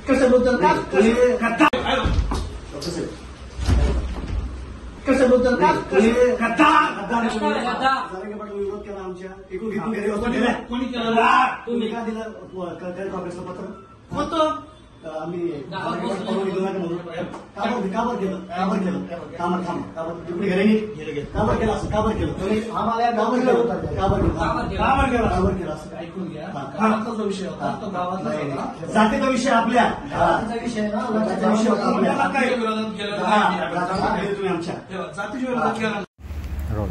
कसं बोलतो कसं बोलतो विरोध केला आमच्या कोणी केला तुम्ही का दिलं काँग्रेसचं पत्र होतं आम्ही काबर केलं काबर केलं असं काबर केलं आम्हाला काबर केलं असं ऐकून घ्या. गावाचा विषय होता तो गावातला जातीचा विषय आपल्या जातीचा विषय ना जातीचा विषय होता तुम्ही आमच्या जातीच्या विरोधात केला.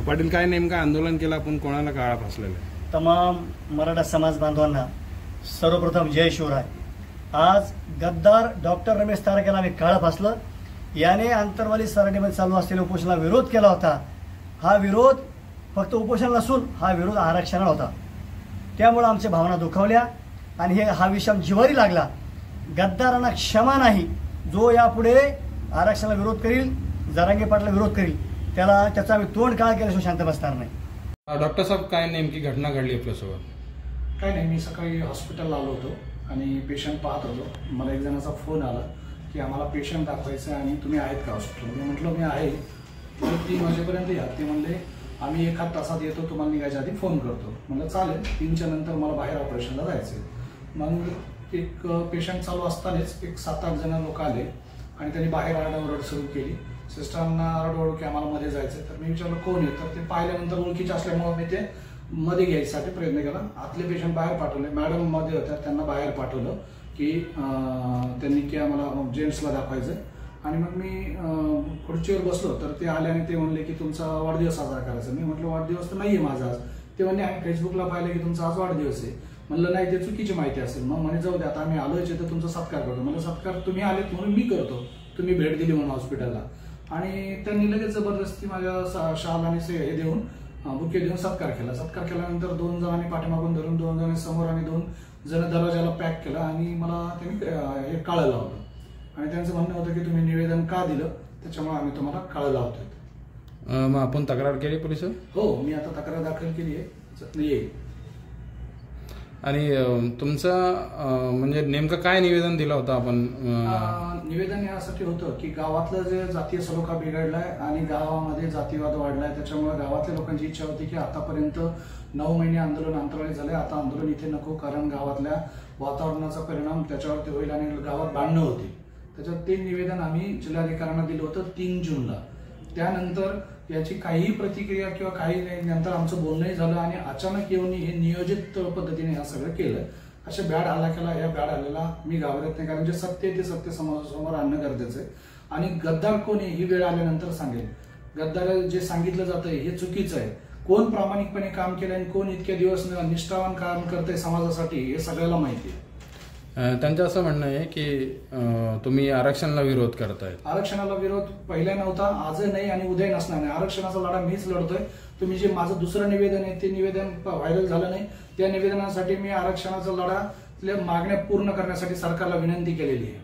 पाटील काय नेमकं आंदोलन केलं आपण कोणाला काळा फासलेलं आहे? तमाम मराठा समाज बांधवांना सर्वप्रथम जय शिवराय. आज गद्दार डॉक्टर रमेश तारकेला आम्ही काळं फासलं. याने आंतरवाली सराटीमध्ये चालू असलेल्या उपोषणाला विरोध केला होता. हा विरोध फक्त उपोषण नसून हा विरोध आरक्षणाला होता. त्यामुळे आमच्या भावना दुखावल्या आणि हा विषम जिव्हारी लागला. गद्दारांना क्षमा नाही. जो यापुढे आरक्षणाला विरोध करील, जरांगे पाटला विरोध करील, त्याचा आम्ही तोंड काळा केल्याशिवाय शांत बसणार नाही. डॉक्टर साहेब काय नेमकी घटना घडली आपल्यासोबत? काय नाही, मी सकाळी हॉस्पिटलला आलो होतो आणि पेशंट पाहत होतो. मला एक जणाचा फोन आला की आम्हाला पेशंट दाखवायचं आहे आणि तुम्ही आहेत का हॉस्पिटल? मी म्हटलं मी आहे. तर 3 वाजेपर्यंत या. ते म्हणले आम्ही 1 तासात येतो, तुम्हाला निघायच्या आधी फोन करतो. म्हणलं चालेल. 3च्या नंतर मला बाहेर ऑपरेशनला जायचं आहे. मग एक पेशंट चालू असतानाच एक 7-8 जण लोक आले आणि त्यांनी बाहेर आरडाओरड सुरू केली. सिस्टरना आरडाओरड की आम्हाला मध्ये जायचं. तर मी विचारलं कोण आहे? तर ते पाहिल्यानंतर ओळखीचे असल्यामुळे मी ते मध्ये घ्यायसाठी प्रयत्न केला. आतले पेशंट बाहेर पाठवले. मॅडम मध्ये होत्या, त्यांना बाहेर पाठवलं की त्यांनी की आम्हाला जेंट्सला दाखवायचं. आणि मग मी खुर्चीवर बसलो तर ते आले आणि ते म्हणले की तुमचा वाढदिवस साजरा करायचा. मी म्हटलं वाढदिवस तर नाहीये माझा आज. ते म्हणले आम्ही फेसबुकला पाहिलं की तुमचा आज वाढदिवस आहे. म्हणलं नाही, ते चुकीची माहिती असेल. मग म्हणे जाऊ दे, आता आम्ही आलोय तर तुमचा सत्कार करतो. म्हणजे सत्कार तुम्ही आलेत म्हणून मी करतो, तुम्ही भेट दिली म्हणून हॉस्पिटलला. आणि त्यांनी लगेच जबरदस्ती माझ्या शाल आणि हे देऊन बुके देऊन सत्कार केला. सत्कार केल्यानंतर 2 जणांनी पाठीमागून धरून, 2 जणांनी समोर आणि 2 जण दरवाजाला पॅक केला आणि मला त्यांनी हे काळं लावलं. आणि त्यांचं म्हणणं होतं की तुम्ही निवेदन का दिलं, त्याच्यामुळे आम्ही तुम्हाला काळं लावतोय. मग आपण तक्रार केली पोलिसात? हो, मी आता तक्रार दाखल केली आहे. आणि तुमचं म्हणजे नेमकं काय निवेदन दिलं होतं आपण? निवेदन यासाठी होतं की गावातलं जे जातीय सलोखा बिघडलाय आणि गावामध्ये जातीवाद वाढलाय, त्याच्यामुळे गावातल्या लोकांची इच्छा होती की आतापर्यंत 9 महिने आंदोलन अंतराळी झाले, आता आंदोलन इथे नको, कारण गावातल्या वातावरणाचा परिणाम त्याच्यावरती होईल आणि गावात भांडणं होती. त्याच्यात ते निवेदन आम्ही जिल्हाधिकाऱ्यांना दिलं होतं 3 जूनला. त्यानंतर याची काहीही प्रतिक्रिया किंवा काही नाही. नंतर आमचं बोलणंही झालं आणि अचानक येऊन हे नियोजित पद्धतीने हे सगळं केलं. अशा बॅड हल्ला या बॅड हल्ल्याला मी घाबरत नाही, कारण जे सत्य ते सत्य समाजासमोर आणणं गरजेचं आहे. आणि गद्दार कोण आहे ही वेळ आल्यानंतर सांगेल. गद्दार जे सांगितलं जातंय हे चुकीचं आहे. कोण प्रामाणिकपणे काम केलं आणि कोण इतके दिवस निष्ठावान काम करतंय समाजासाठी हे सगळ्याला माहिती आहे. त्यांचं असं म्हणणं आहे की तुम्ही आरक्षणाला विरोध करताय. आरक्षणाला विरोध पहिला नव्हता, आजही नाही आणि उद्या नसणार नाही. आरक्षणाचा लढा मीच लढतोय. तुम्ही जे माझं दुसरं निवेदन आहे ते निवेदन व्हायरल झालं नाही. त्या निवेदनासाठी मी आरक्षणाचा लढा मागण्या पूर्ण करण्यासाठी सरकारला विनंती केलेली आहे.